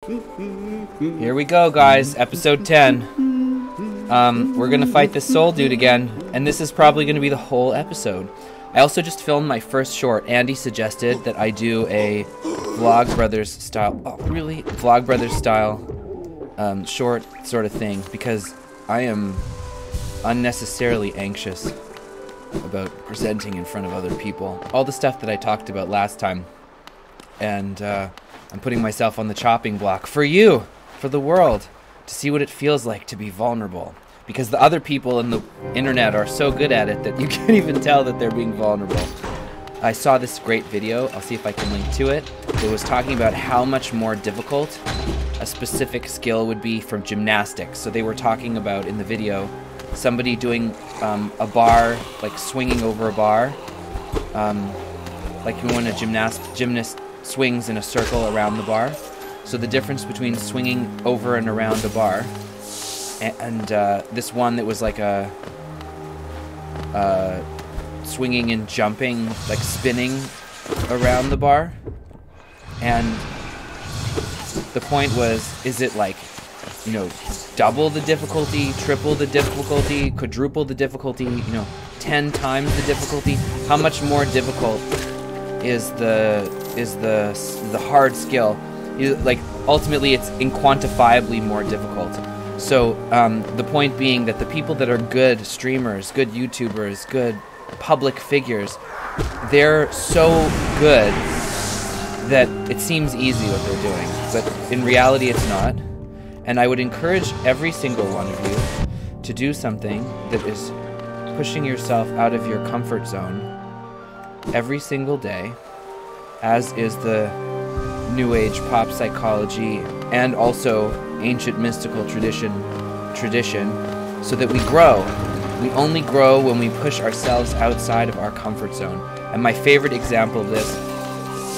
Here we go, guys. Episode 10. We're gonna fight this soul dude again, and this is probably gonna be the whole episode. I also just filmed my first short. Andy suggested that I do a Vlogbrothers style, Vlogbrothers style short sort of thing, because I am unnecessarily anxious about presenting in front of other people. All the stuff that I talked about last time. And I'm putting myself on the chopping block for you, for the world, to see what it feels like to be vulnerable. Because the other people in the internet are so good at it that you can't even tell that they're being vulnerable. I saw this great video, I'll see if I can link to it. It was talking about how much more difficult a specific skill would be from gymnastics. So they were talking about, in the video, somebody doing a bar, like swinging over a bar, like when a gymnast swings in a circle around the bar. So the difference between swinging over and around a bar and this one that was like a swinging and jumping, like spinning around the bar. And the point was, is it like, you know, double the difficulty, triple the difficulty, quadruple the difficulty, you know, 10 times the difficulty? How much more difficult is the hard skill? Like, ultimately it's inquantifiably more difficult. So the point being that the people that are good streamers, good YouTubers, good public figures, they're so good that it seems easy what they're doing, but in reality it's not. And I would encourage every single one of you to do something that is pushing yourself out of your comfort zone every single day, as is the New Age pop psychology and also ancient mystical tradition, so that we grow. We only grow when we push ourselves outside of our comfort zone. And my favorite example of this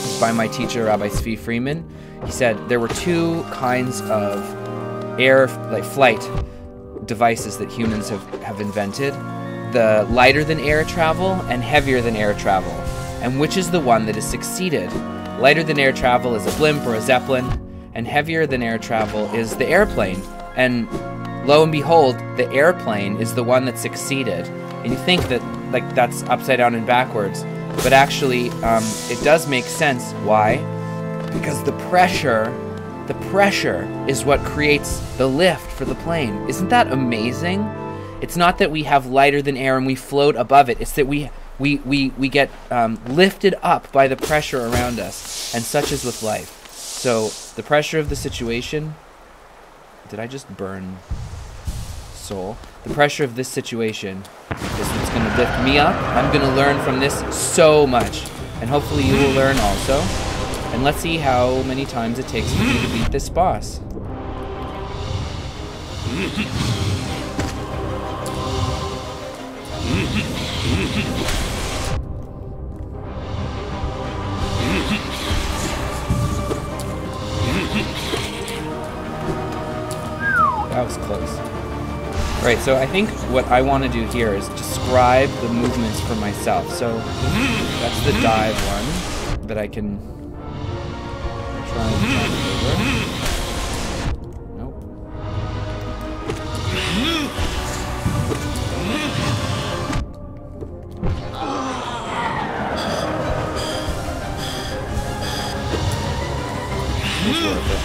is by my teacher, Rabbi Zvi Freeman. He said there were two kinds of flight devices that humans have invented: the lighter than air travel and heavier than air travel. And which is the one that has succeeded? Lighter than air travel is a blimp or a zeppelin, and heavier than air travel is the airplane. And lo and behold, the airplane is the one that succeeded. And you think that like that's upside down and backwards, but actually it does make sense. Why? Because the pressure is what creates the lift for the plane. Isn't that amazing? It's not that we have lighter than air and we float above it. It's that we get lifted up by the pressure around us, and such is with life. So the pressure of the situation, did I just burn soul? The pressure of this situation is what's going to lift me up. I'm going to learn from this so much, and hopefully you will learn also. And let's see how many times it takes for me to beat this boss. That was close. Right, so I think what I want to do here is describe the movements for myself. So that's the dive one that I can try and jump over. Nope. It's worth it.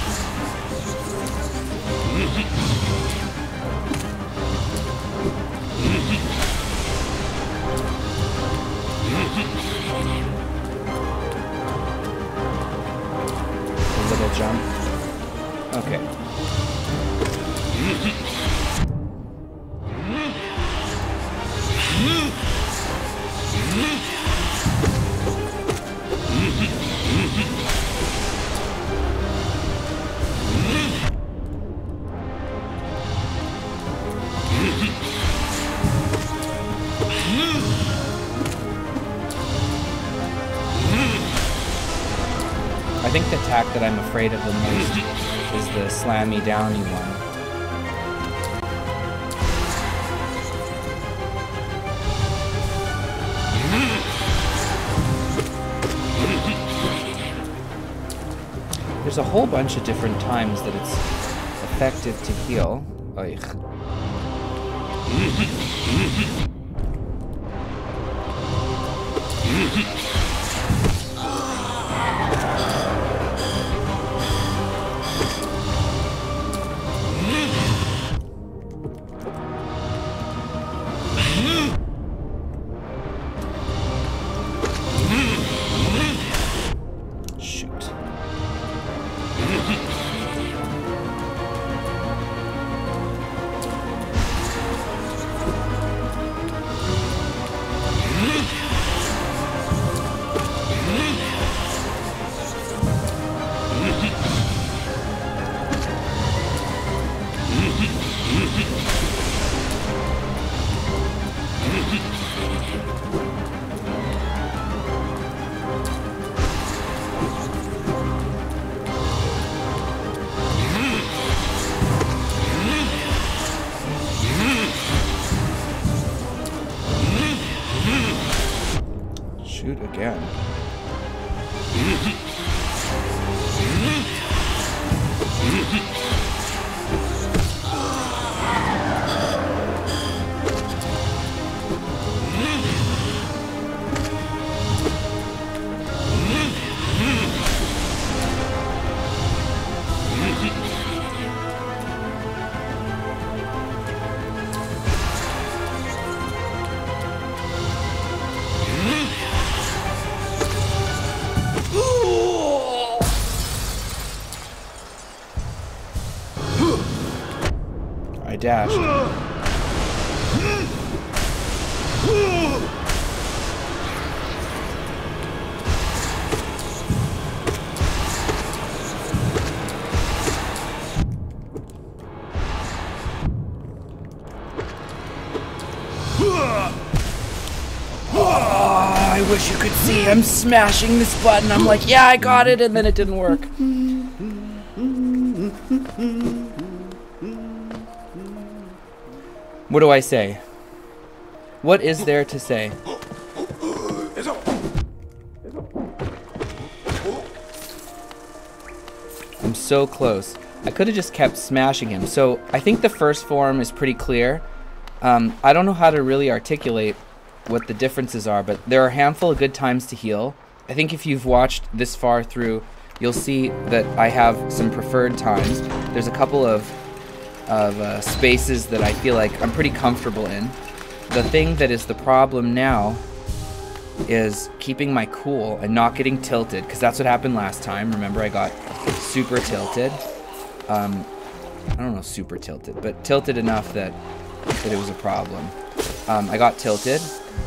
A little jump. Okay. I think the attack that I'm afraid of the most is the slammy downy one. There's there's a whole bunch of different times that it's effective to heal. Oich. Shoot again. I dashed. I wish you could see him smashing this button. I'm like, yeah, I got it, and then it didn't work. What do I say? What is there to say? I'm so close. I could have just kept smashing him. So I think the first form is pretty clear. I don't know how to really articulate what the differences are, but there are a handful of good times to heal. I think if you've watched this far through, you'll see that I have some preferred times. There's a couple of spaces that I feel like I'm pretty comfortable in. The thing that is the problem now is keeping my cool and not getting tilted, because that's what happened last time. Remember, I got super tilted. I don't know, super tilted, but tilted enough that it was a problem. I got tilted.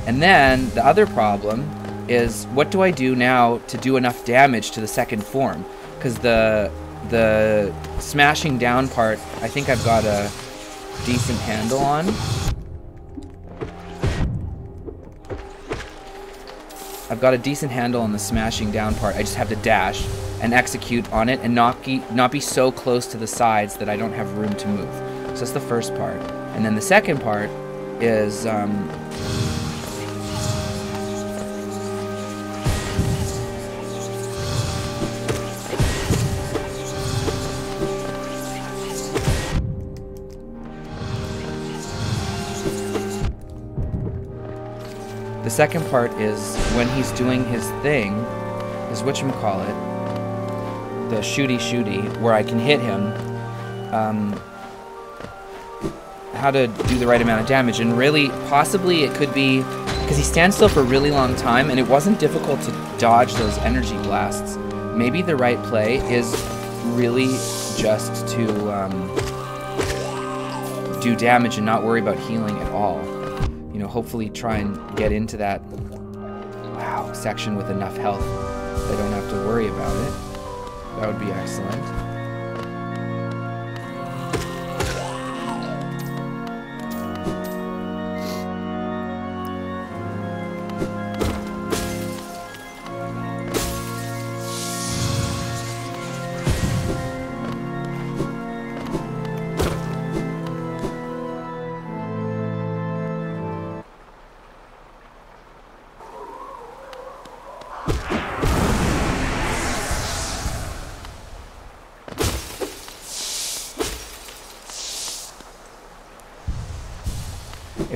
And then the other problem is, what do I do now to do enough damage to the second form? Because the smashing down part, I think I've got a decent handle on. I've got a decent handle on the smashing down part. I just have to dash and execute on it and not be so close to the sides that I don't have room to move. So that's the first part. And then the second part is the second part is when he's doing his thing, is whatchamacallit, the shooty, where I can hit him, how to do the right amount of damage. And really, possibly it could be, because he stands still for a really long time, and it wasn't difficult to dodge those energy blasts. Maybe the right play is really just to do damage and not worry about healing at all. You know, hopefully try and get into that section with enough health that I don't have to worry about it. That would be excellent.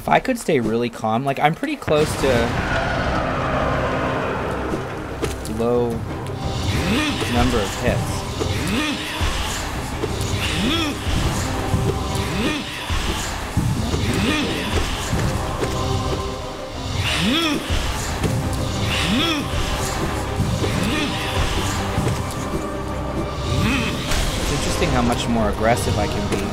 If I could stay really calm, like I'm pretty close to low number of hits. It's interesting how much more aggressive I can be.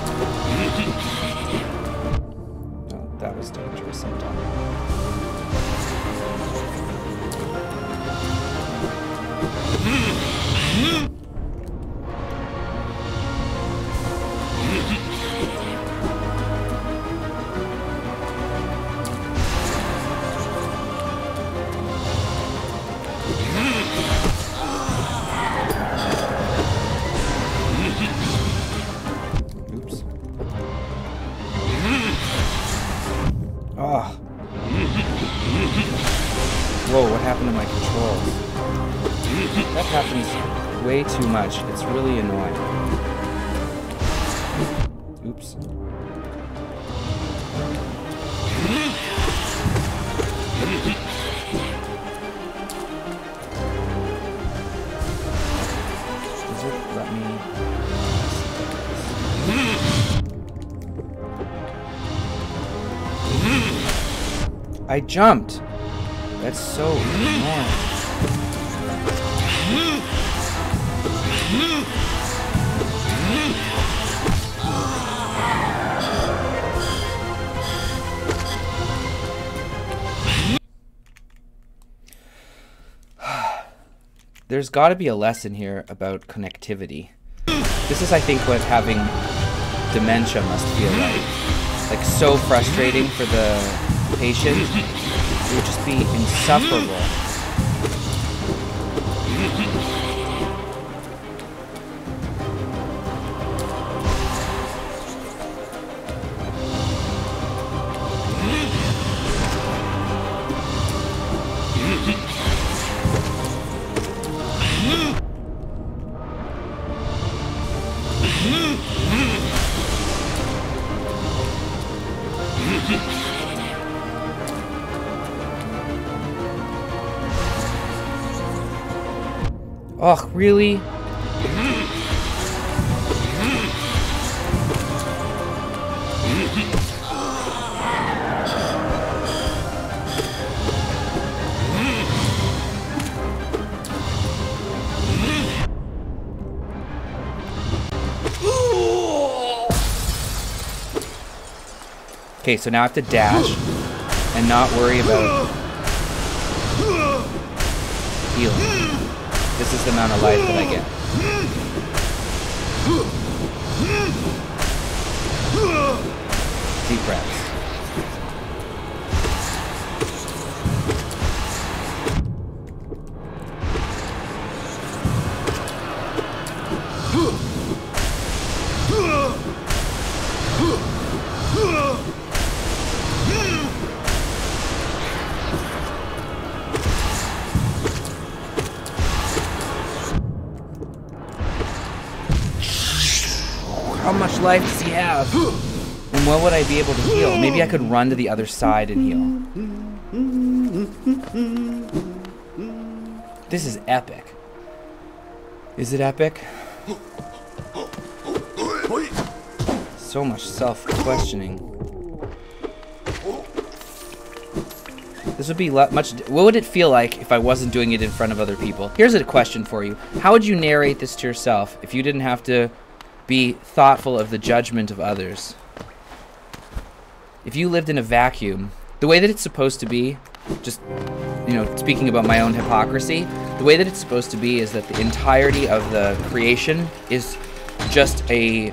Oh, that was dangerous sometimes. Oops. Oh. Whoa, what happened to my controls? That happens way too much. It's really annoying. Oops. Does it let me... I jumped! That's so annoying. There's got to be a lesson here about connectivity. This is, I think, what having dementia must feel like. Like, so frustrating for the patient. It would just be insufferable. Oh, really? Okay, so now I have to dash and not worry about healing. This is the amount of life that I get. Deep breaths. How much life does he have? And what would I be able to heal? Maybe I could run to the other side and heal. This is epic. Is it epic? So much self-questioning. This would be much... What would it feel like if I wasn't doing it in front of other people? Here's a question for you. How would you narrate this to yourself if you didn't have to be thoughtful of the judgment of others? If you lived in a vacuum, the way that it's supposed to be, just, you know, speaking about my own hypocrisy, the way that it's supposed to be is that the entirety of the creation is just a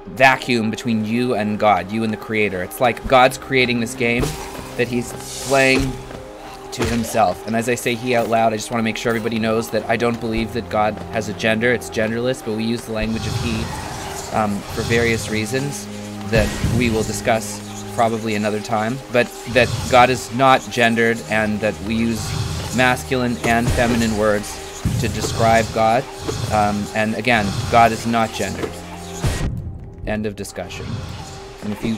vacuum between you and God, you and the creator. It's like God's creating this game that he's playing to himself. And as I say he out loud, I just want to make sure everybody knows that I don't believe that God has a gender. It's genderless, but we use the language of he for various reasons that we will discuss probably another time. But that God is not gendered, and that we use masculine and feminine words to describe God. And again, God is not gendered. End of discussion. And if you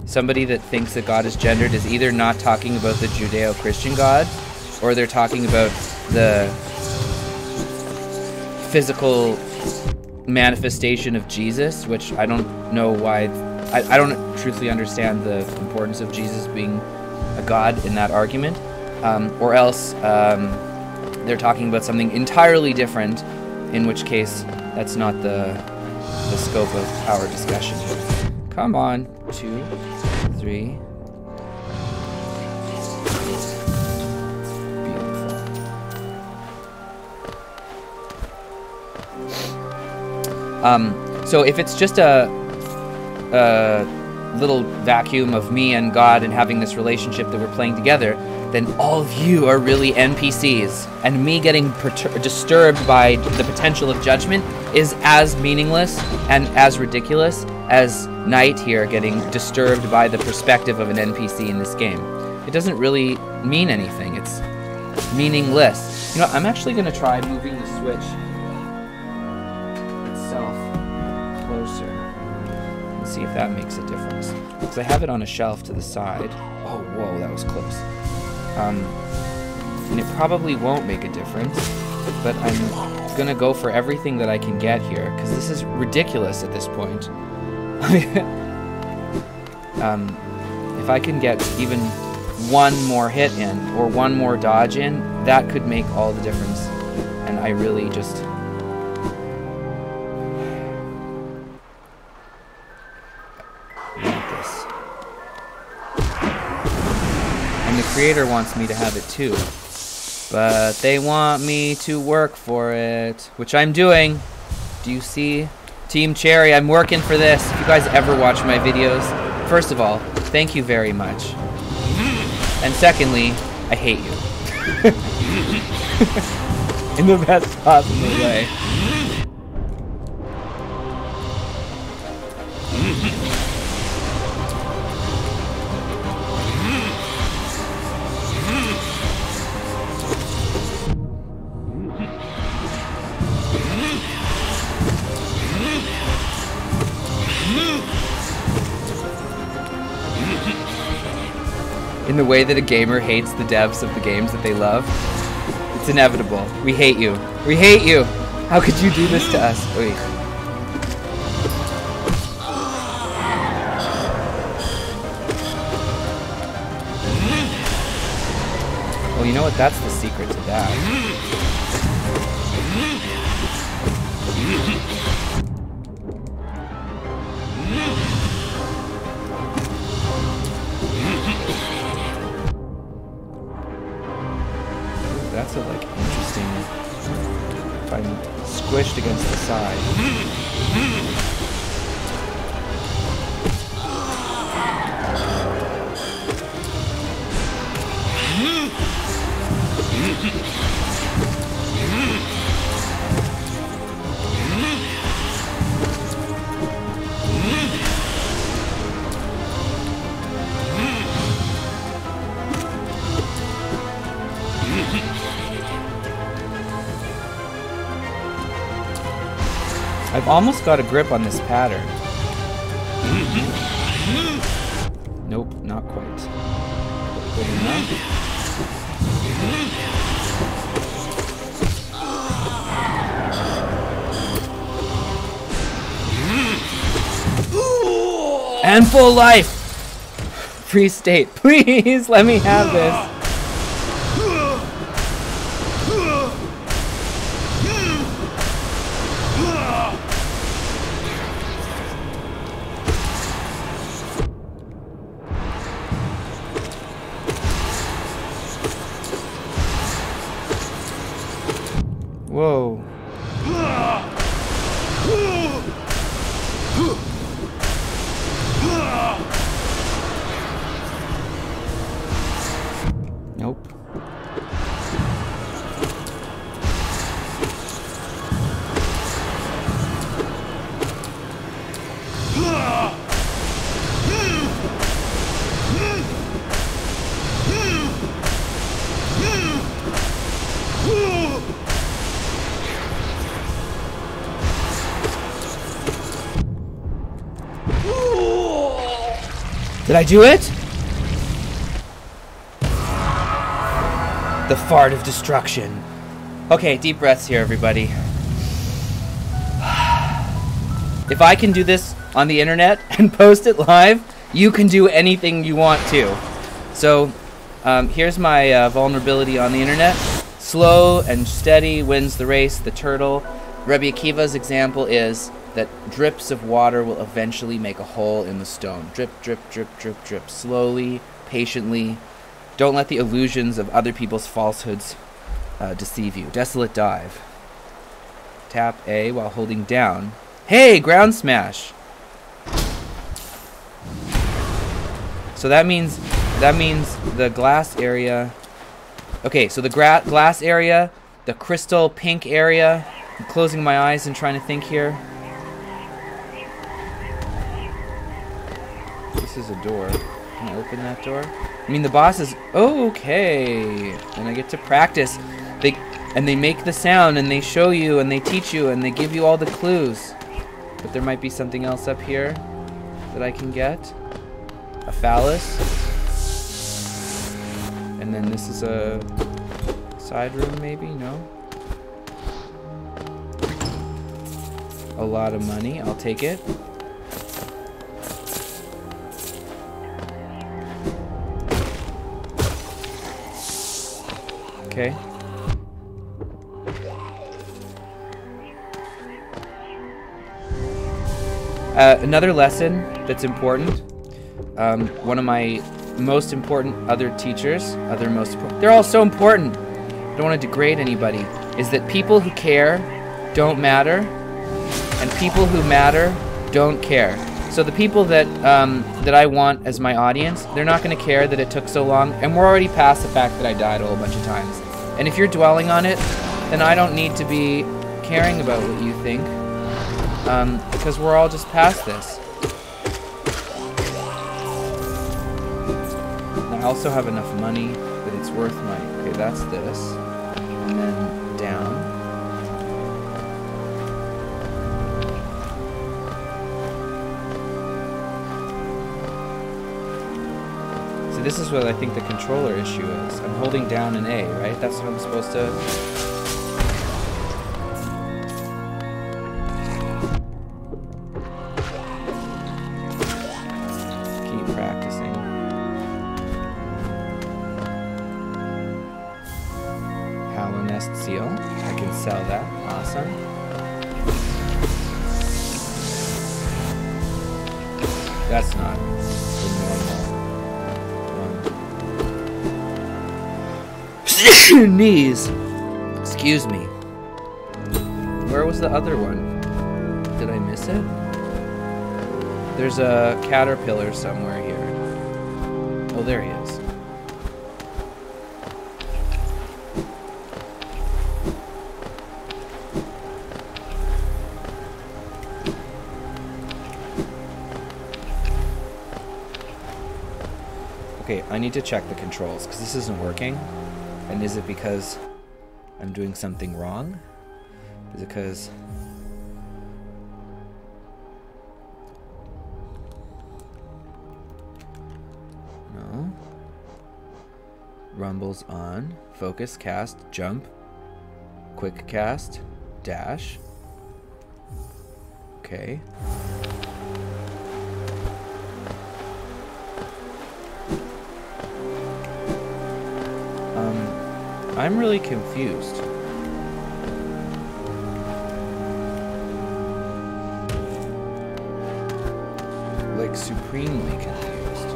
somebody that thinks that God is gendered is either not talking about the Judeo-Christian God, or they're talking about the physical manifestation of Jesus, which I don't know why. I don't truthfully understand the importance of Jesus being a God in that argument. Or else they're talking about something entirely different, in which case that's not the scope of our discussion here. Come on. 2, 3. So if it's just a little vacuum of me and God and having this relationship that we're playing together, then all of you are really NPCs, and me getting disturbed by the potential of judgment is as meaningless and as ridiculous as Knight here getting disturbed by the perspective of an NPC in this game. It doesn't really mean anything. It's meaningless. You know, I'm actually going to try moving the switch closer and see if that makes a difference, because I have it on a shelf to the side. Oh, whoa, that was close. And it probably won't make a difference, but I'm gonna go for everything that I can get here, because this is ridiculous at this point. If I can get even one more hit in or one more dodge in, that could make all the difference. And I really just the creator wants me to have it too, but they want me to work for it, which I'm doing. Do you see? Team Cherry, I'm working for this. If you guys ever watch my videos, first of all, thank you very much. And secondly, I hate you. In the best possible way. In the way that a gamer hates the devs of the games that they love. It's inevitable. We hate you. We hate you! How could you do this to us? Wait. Well, you know what? That's the secret to that. That's a, like, interesting, if I'm squished against the side. I've almost got a grip on this pattern. Nope, not quite. Good enough. And full life! Free state. Please let me have this. Whoa. Nope. Did I do it? The fart of destruction. Okay, deep breaths here, everybody. If I can do this on the internet and post it live, you can do anything you want to. So, here's my vulnerability on the internet. Slow and steady wins the race, the turtle. Rabbi Akiva's example is that drips of water will eventually make a hole in the stone. Drip, drip, drip, drip, drip. Slowly, patiently. Don't let the illusions of other people's falsehoods deceive you. Desolate dive. Tap A while holding down. Hey, ground smash. So that means the glass area. Okay, so the glass area, the crystal pink area. I'm closing my eyes and trying to think here. This is a door. Can I open that door? I mean, the boss is okay, and I get to practice. They make the sound, and they show you, and they teach you, and they give you all the clues. But there might be something else up here that I can get. A phallus. And then this is a side room, maybe? No? A lot of money. I'll take it. Okay. Another lesson that's important. One of my most important other teachers, they're all so important. I don't want to degrade anybody. Is that people who care don't matter, and people who matter don't care. So the people that I want as my audience, they're not going to care that it took so long, and we're already past the fact that I died a whole bunch of times. And if you're dwelling on it, then I don't need to be caring about what you think, because we're all just past this. I also have enough money that it's worth my... Okay, that's this. And then down. So this is what I think the controller issue is. I'm holding down an A, right? That's what I'm supposed to... Keep practicing. Hollow nest seal. I can sell that. Awesome. That's not the normal one. Knees. Excuse me. Where was the other one? Did I miss it? There's a caterpillar somewhere here. Oh, there he is. Okay, I need to check the controls, because this isn't working. And is it because I'm doing something wrong? Is it because... No. Rumble's on. Focus, cast, jump. Quick cast, dash. Okay. I'm really confused. Like, supremely confused.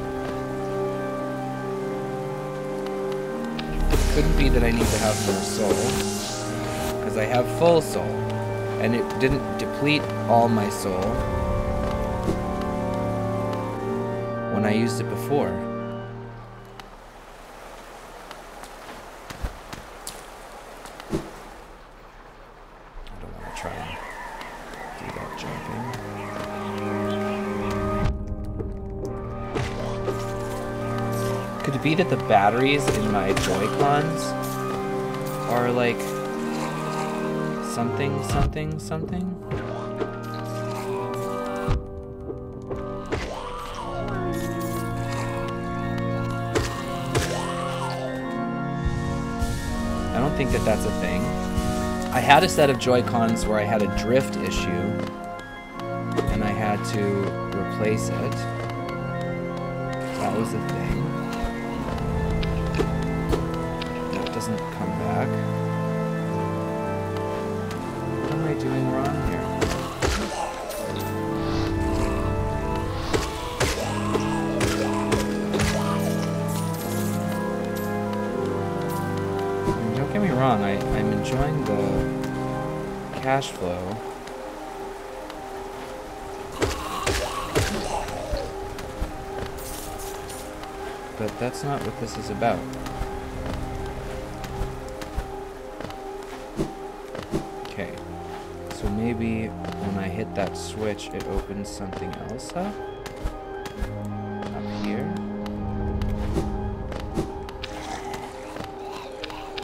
It couldn't be that I need to have more soul, because I have full soul, and it didn't deplete all my soul when I used it before. Could it be that the batteries in my Joy-Cons are like something? think that that's a thing. I had a set of Joy-Cons where I had a drift issue, and I had to replace it. That was a thing. That doesn't come back. What am I doing wrong here? Don't get me wrong, I'm enjoying the cash flow. But that's not what this is about. Okay, so maybe when I hit that switch, it opens something else up? Up here?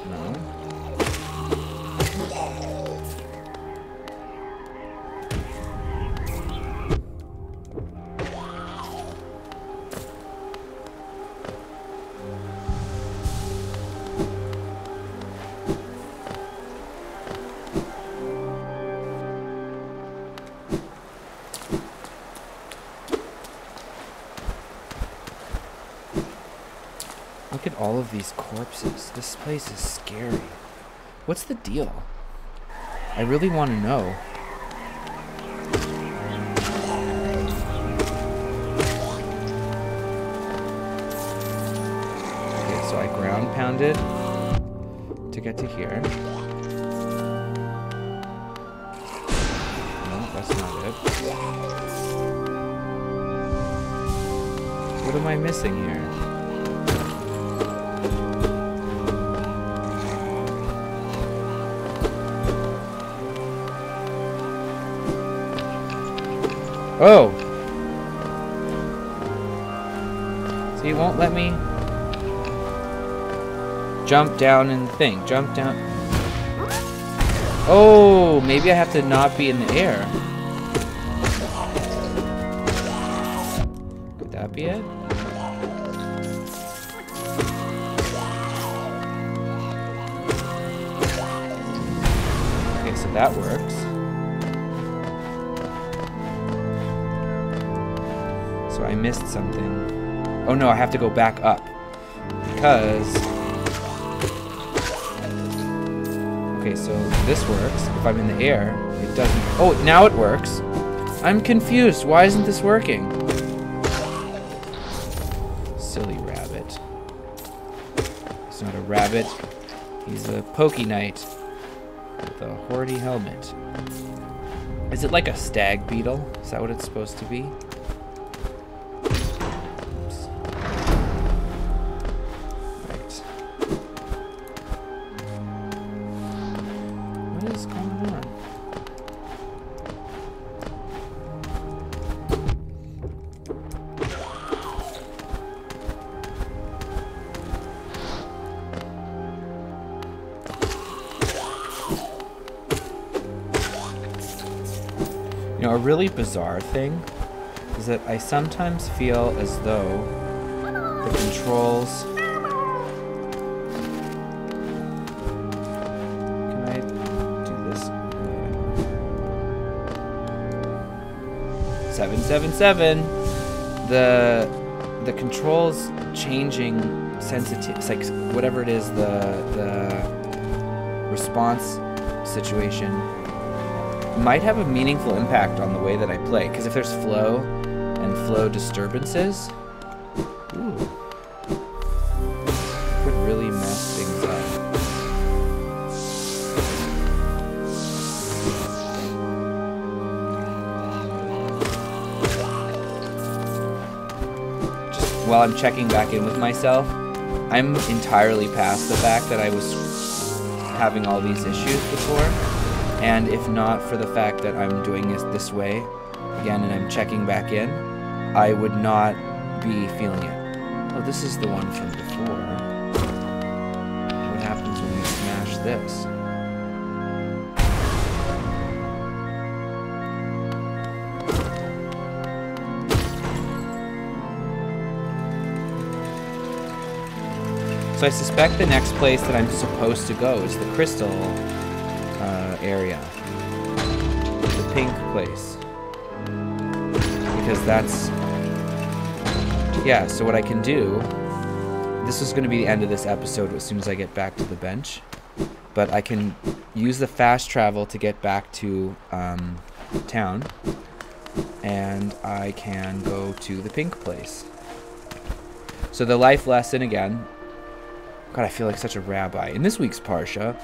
No? Look at all of these corpses. This place is scary. What's the deal? I really want to know. Okay, so I ground pounded to get to here. No, that's not it. What am I missing here? Oh! See, it won't let me jump down and thing. Jump down. Oh, maybe I have to not be in the air. Could that be it? Okay, so that works. So I missed something. Oh no, I have to go back up. Because... Okay, so this works. If I'm in the air, it doesn't... Oh, now it works. I'm confused. Why isn't this working? Silly rabbit. He's not a rabbit. He's a pokey knight with a hoardy helmet. Is it like a stag beetle? Is that what it's supposed to be? You know, a really bizarre thing is that I sometimes feel as though the controls... Can I do this? 777! The controls changing sensitivity, it's like whatever it is, the response situation might have a meaningful impact on the way that I play, because if there's flow and flow disturbances, ooh, could really mess things up. Just while I'm checking back in with myself, I'm entirely past the fact that I was having all these issues before. And if not for the fact that I'm doing this way, again, and I'm checking back in, I would not be feeling it. Oh, this is the one from before. What happens when we smash this? So I suspect the next place that I'm supposed to go is the crystal area. The pink place. Because that's... Yeah, so what I can do... This is going to be the end of this episode as soon as I get back to the bench. But I can use the fast travel to get back to town. And I can go to the pink place. So the life lesson again... God, I feel like such a rabbi. In this week's Parsha,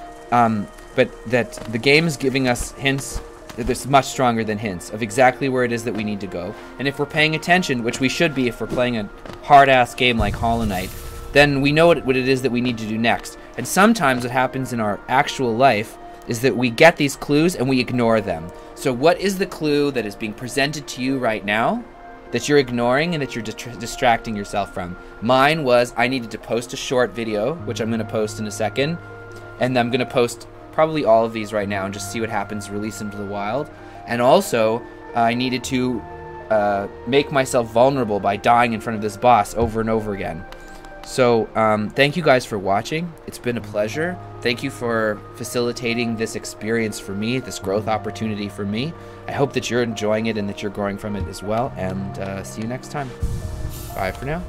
but that the game is giving us hints that's much stronger than hints of exactly where it is that we need to go. And if we're paying attention, which we should be if we're playing a hard-ass game like Hollow Knight, then we know what it is that we need to do next. And sometimes what happens in our actual life is that we get these clues and we ignore them. So what is the clue that is being presented to you right now that you're ignoring and that you're distracting yourself from? Mine was I needed to post a short video, which I'm going to post in a second. And I'm going to post probably all of these right now and just see what happens, release them to the wild. And also, I needed to make myself vulnerable by dying in front of this boss over and over again. So, thank you guys for watching. It's been a pleasure. Thank you for facilitating this experience for me, this growth opportunity for me. I hope that you're enjoying it and that you're growing from it as well. And see you next time. Bye for now.